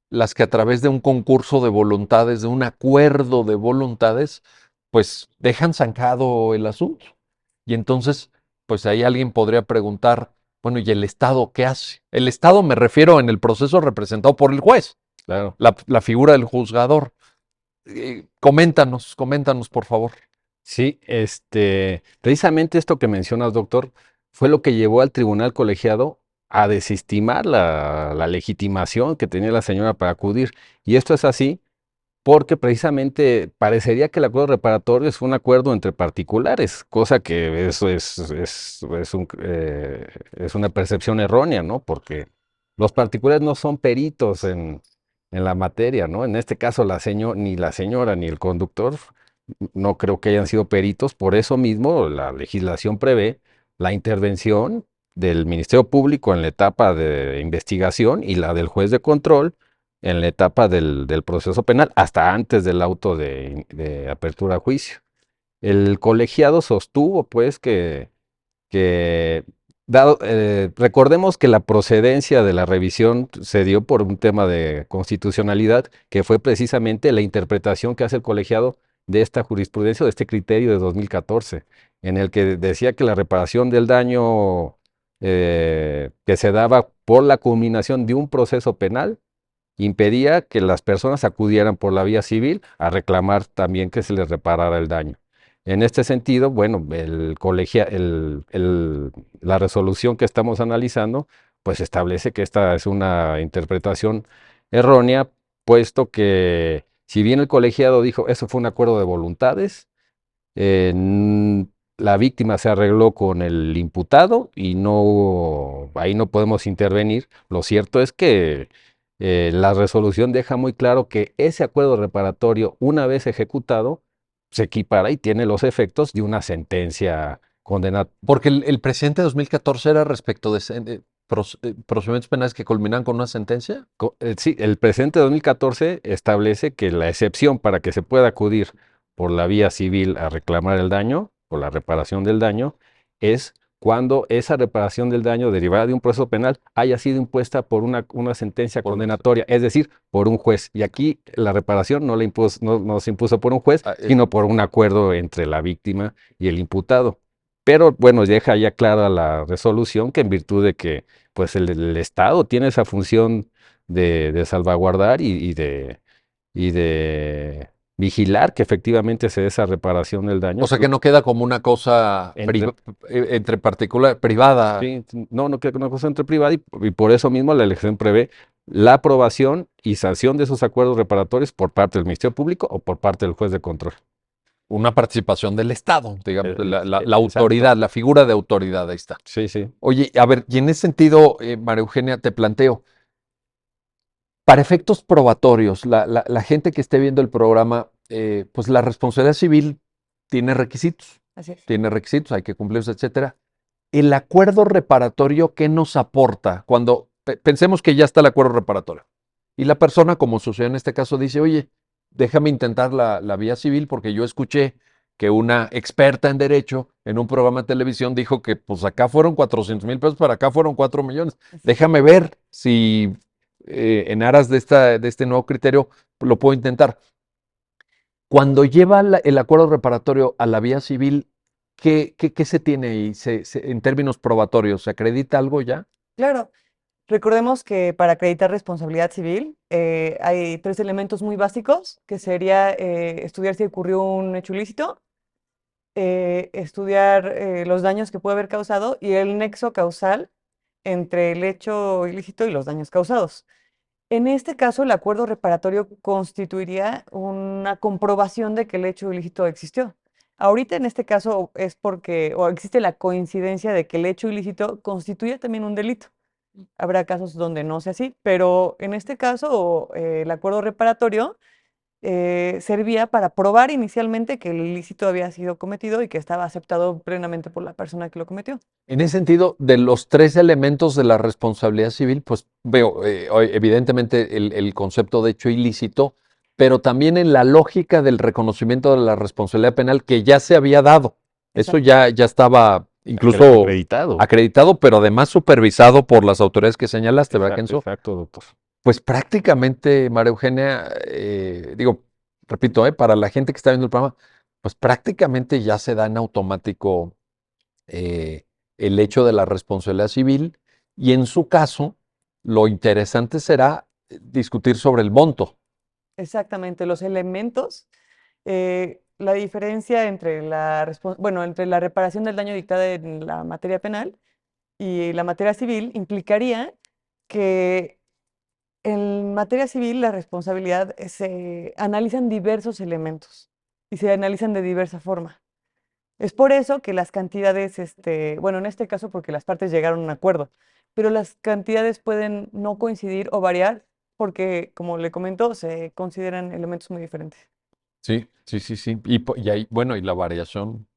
las que a través de un concurso de voluntades, de un acuerdo de voluntades, pues dejan zancado el asunto? Y entonces, pues ahí alguien podría preguntar, bueno, ¿y el Estado qué hace? El Estado me refiero en el proceso representado por el juez, Claro. la figura del juzgador. Coméntanos, por favor. Sí, precisamente esto que mencionas, doctor, fue lo que llevó al tribunal colegiado a desestimar la legitimación que tenía la señora para acudir. Y esto es así porque precisamente parecería que el acuerdo reparatorio es un acuerdo entre particulares, cosa que eso es una percepción errónea, ¿no? Porque los particulares no son peritos en la materia, ¿no? En este caso, ni la señora ni el conductor no creo que hayan sido peritos, por eso mismo la legislación prevé la intervención del Ministerio Público en la etapa de investigación y la del juez de control en la etapa del proceso penal, hasta antes del auto de apertura a juicio. El colegiado sostuvo, pues, recordemos que la procedencia de la revisión se dio por un tema de constitucionalidad, que fue precisamente la interpretación que hace el colegiado de esta jurisprudencia, de este criterio de 2014, en el que decía que la reparación del daño que se daba por la culminación de un proceso penal impedía que las personas acudieran por la vía civil a reclamar también que se les reparara el daño. En este sentido, bueno, la resolución que estamos analizando, pues establece que esta es una interpretación errónea, puesto que si bien el colegiado dijo, eso fue un acuerdo de voluntades, la víctima se arregló con el imputado y no, ahí no podemos intervenir. Lo cierto es que la resolución deja muy claro que ese acuerdo reparatorio, una vez ejecutado, se equipara y tiene los efectos de una sentencia condenatoria. Porque el presidente de 2014 era respecto de procedimientos penales que culminan con una sentencia. Sí, el presente 2014 establece que la excepción para que se pueda acudir por la vía civil a reclamar el daño o la reparación del daño es cuando esa reparación del daño derivada de un proceso penal haya sido impuesta por una sentencia condenatoria, es decir, por un juez. Y aquí la reparación no se impuso por un juez, sino por un acuerdo entre la víctima y el imputado. Pero bueno, deja ya clara la resolución que en virtud de que pues el Estado tiene esa función de salvaguardar y de vigilar que efectivamente se dé esa reparación del daño. O sea que no queda como una cosa entre particular, privada. Sí, no queda como una cosa entre privada y por eso mismo la legislación prevé la aprobación y sanción de esos acuerdos reparatorios por parte del Ministerio Público o por parte del juez de control. Una participación del Estado, digamos, la autoridad, la figura de autoridad, ahí está. Sí, sí. Oye, a ver, y en ese sentido, María Eugenia, te planteo, para efectos probatorios, la gente que esté viendo el programa, pues la responsabilidad civil tiene requisitos. Así es. Tiene requisitos, hay que cumplirlos, etcétera. El acuerdo reparatorio, ¿qué nos aporta? Cuando pensemos que ya está el acuerdo reparatorio y la persona, como sucedió en este caso, dice, oye, déjame intentar la vía civil porque yo escuché que una experta en derecho en un programa de televisión dijo que pues acá fueron 400,000 pesos, para acá fueron 4 millones. Déjame ver si en aras de este nuevo criterio lo puedo intentar. Cuando lleva el acuerdo reparatorio a la vía civil, ¿qué se tiene ahí en términos probatorios? ¿Se acredita algo ya? Claro. Recordemos que para acreditar responsabilidad civil hay 3 elementos muy básicos, que sería estudiar si ocurrió un hecho ilícito, estudiar los daños que puede haber causado y el nexo causal entre el hecho ilícito y los daños causados. En este caso, el acuerdo reparatorio constituiría una comprobación de que el hecho ilícito existió. Ahorita en este caso es porque, o existe la coincidencia de que el hecho ilícito constituye también un delito. Habrá casos donde no sea así, pero en este caso el acuerdo reparatorio servía para probar inicialmente que el ilícito había sido cometido y que estaba aceptado plenamente por la persona que lo cometió. En ese sentido, de los tres elementos de la responsabilidad civil, pues veo evidentemente el concepto de hecho ilícito, pero también en la lógica del reconocimiento de la responsabilidad penal que ya se había dado. Eso Exacto. ya estaba incluso Acreditado. acreditado, pero además supervisado por las autoridades que señalaste, ¿verdad, Exacto, Kenzo? exacto, doctor. Pues prácticamente, María Eugenia, digo, repito, para la gente que está viendo el programa, pues prácticamente ya se da en automático eh, el hecho de la responsabilidad civil y en su caso, lo interesante será discutir sobre el monto. Exactamente, los elementos, la diferencia entre entre la reparación del daño dictada en la materia penal y la materia civil implicaría que en materia civil la responsabilidad se analizan diversos elementos y se analizan de diversa forma. Es por eso que las cantidades, bueno, en este caso porque las partes llegaron a un acuerdo, pero las cantidades pueden no coincidir o variar porque, como le comento, se consideran elementos muy diferentes. Sí, sí, sí, sí. Y ahí, bueno, y la variación,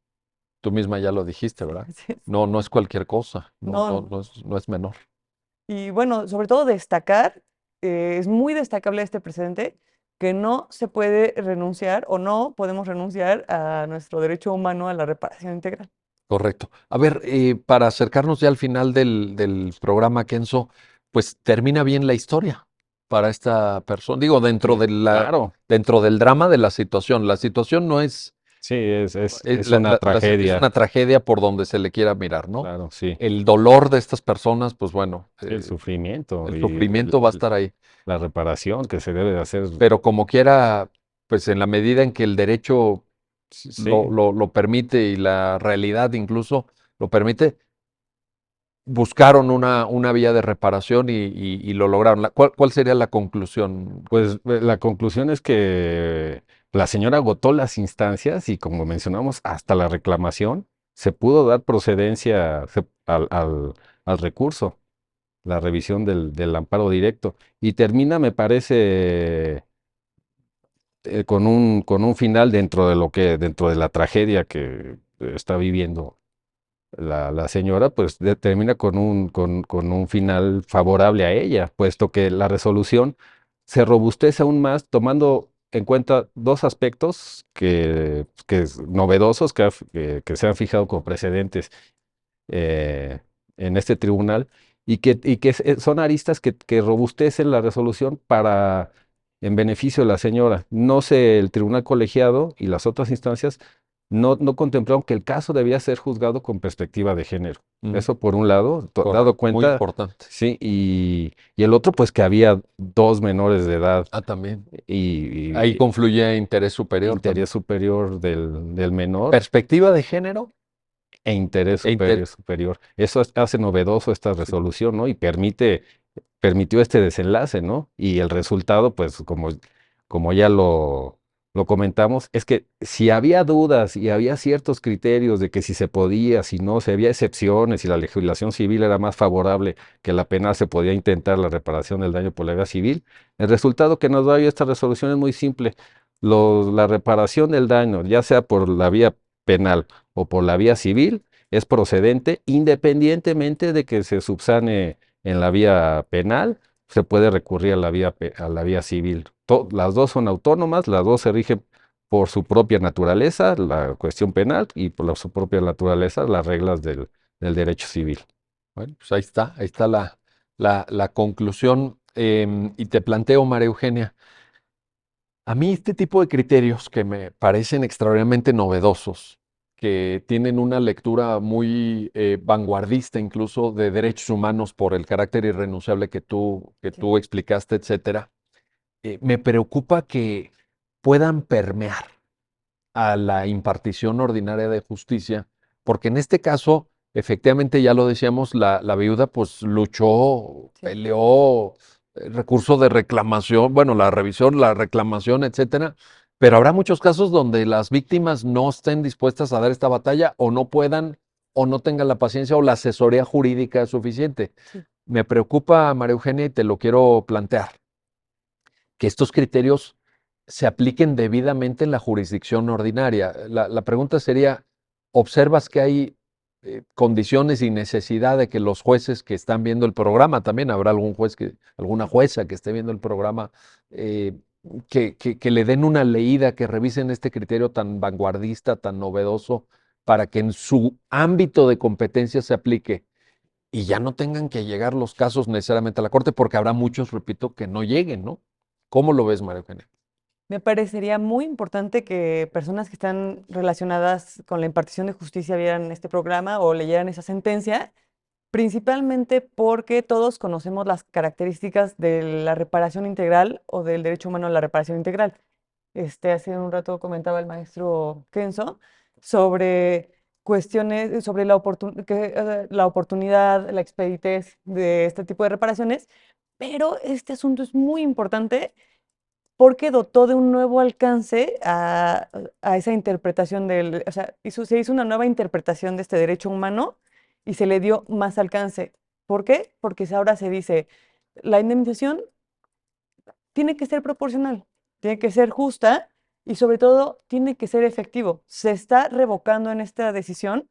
tú misma ya lo dijiste, Sí, ¿verdad? así es. No es cualquier cosa, No, no. no es menor. Y bueno, sobre todo destacar, es muy destacable este precedente, que no se puede renunciar o no podemos renunciar a nuestro derecho humano a la reparación integral. Correcto. A ver, para acercarnos ya al final del programa, Kenzo, pues termina bien la historia para esta persona. Digo, Sí, claro. dentro del drama de la situación. La situación no es, Sí, es una es tragedia. una tragedia por donde se le quiera mirar, ¿no? Claro, sí. El dolor de estas personas, pues bueno, Sí, el sufrimiento el y sufrimiento va a estar ahí. la reparación que se debe de hacer. Pero como quiera, pues en la medida en que el derecho Sí, lo permite y la realidad incluso lo permite, buscaron una vía de reparación y lo lograron. ¿Cuál sería la conclusión? pues la conclusión es que la señora agotó las instancias y como mencionamos, hasta la reclamación se pudo dar procedencia al recurso, la revisión del amparo directo. Y termina, me parece, con un final dentro de la tragedia que está viviendo la señora, pues termina con un final favorable a ella, puesto que la resolución se robustece aún más tomando en cuenta dos aspectos novedosos que se han fijado como precedentes eh, en este tribunal y que son aristas que robustecen la resolución en beneficio de la señora. No sé, el tribunal colegiado y las otras instancias no contemplaron que el caso debía ser juzgado con perspectiva de género. Mm, Eso por un lado, dado correcto, muy cuenta, importante. sí, y el otro, pues que había dos menores de edad Ah, también. Ahí y confluye interés superior también. interés superior del menor Perspectiva de género e interés e superior. Eso hace novedoso esta sí, resolución, ¿no? Y permitió este desenlace, ¿no? Y el resultado, pues, como ya lo comentamos, es que si había dudas y había ciertos criterios de que si se podía, si no, si había excepciones, si la legislación civil era más favorable que la penal, se podía intentar la reparación del daño por la vía civil. El resultado que nos da hoy esta resolución es muy simple. La reparación del daño, ya sea por la vía penal o por la vía civil, es procedente independientemente de que se subsane en la vía penal, se puede recurrir a la vía civil. Las dos son autónomas, las dos se rigen por su propia naturaleza, la cuestión penal, y por su propia naturaleza, las reglas del derecho civil. bueno, pues ahí está la conclusión. Y te planteo, María Eugenia, a mí este tipo de criterios que me parecen extraordinariamente novedosos, que tienen una lectura muy vanguardista incluso de derechos humanos por el carácter irrenunciable que Sí, tú explicaste, etcétera, me preocupa que puedan permear a la impartición ordinaria de justicia, porque en este caso, efectivamente, ya lo decíamos, la viuda pues luchó, sí, peleó, recurso de reclamación, bueno, la revisión, la reclamación, etcétera, pero habrá muchos casos donde las víctimas no estén dispuestas a dar esta batalla o no puedan o no tengan la paciencia o la asesoría jurídica suficiente. sí. Me preocupa, María Eugenia, y te lo quiero plantear, que estos criterios se apliquen debidamente en la jurisdicción ordinaria. La pregunta sería, ¿observas que hay condiciones y necesidad de que los jueces que están viendo el programa, también habrá algún juez alguna jueza que esté viendo el programa, que le den una leída, que revisen este criterio tan vanguardista, tan novedoso, para que en su ámbito de competencia se aplique y ya no tengan que llegar los casos necesariamente a la corte, porque habrá muchos, repito, que no lleguen, ¿no? ¿Cómo lo ves, María Eugenia? Me parecería muy importante que personas que están relacionadas con la impartición de justicia vieran este programa o leyeran esa sentencia, principalmente porque todos conocemos las características de la reparación integral o del derecho humano a la reparación integral. Hace un rato comentaba el maestro Kenzo sobre cuestiones, sobre la oportunidad, la expeditez de este tipo de reparaciones, pero este asunto es muy importante porque dotó de un nuevo alcance a esa interpretación o sea, se hizo una nueva interpretación de este derecho humano y se le dio más alcance. ¿Por qué? Porque ahora se dice, la indemnización tiene que ser proporcional, tiene que ser justa y sobre todo tiene que ser efectivo. Se está revocando en esta decisión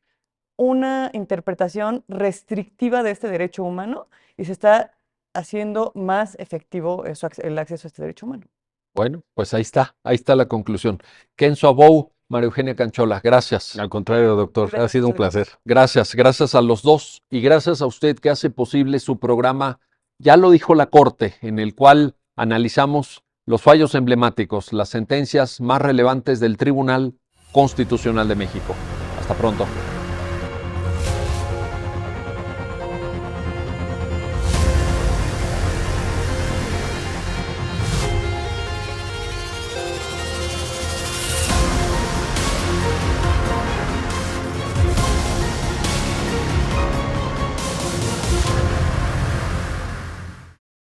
una interpretación restrictiva de este derecho humano y se está haciendo más efectivo el acceso a este derecho humano. Bueno, pues ahí está la conclusión. Kenzo Abou, María Eugenia Canchola, gracias. Al contrario, doctor, ha Gracias, sido un doctor. placer. Gracias a los dos y gracias a usted que hace posible su programa, ya lo dijo la Corte, en el cual analizamos los fallos emblemáticos, las sentencias más relevantes del Tribunal Constitucional de México. Hasta pronto.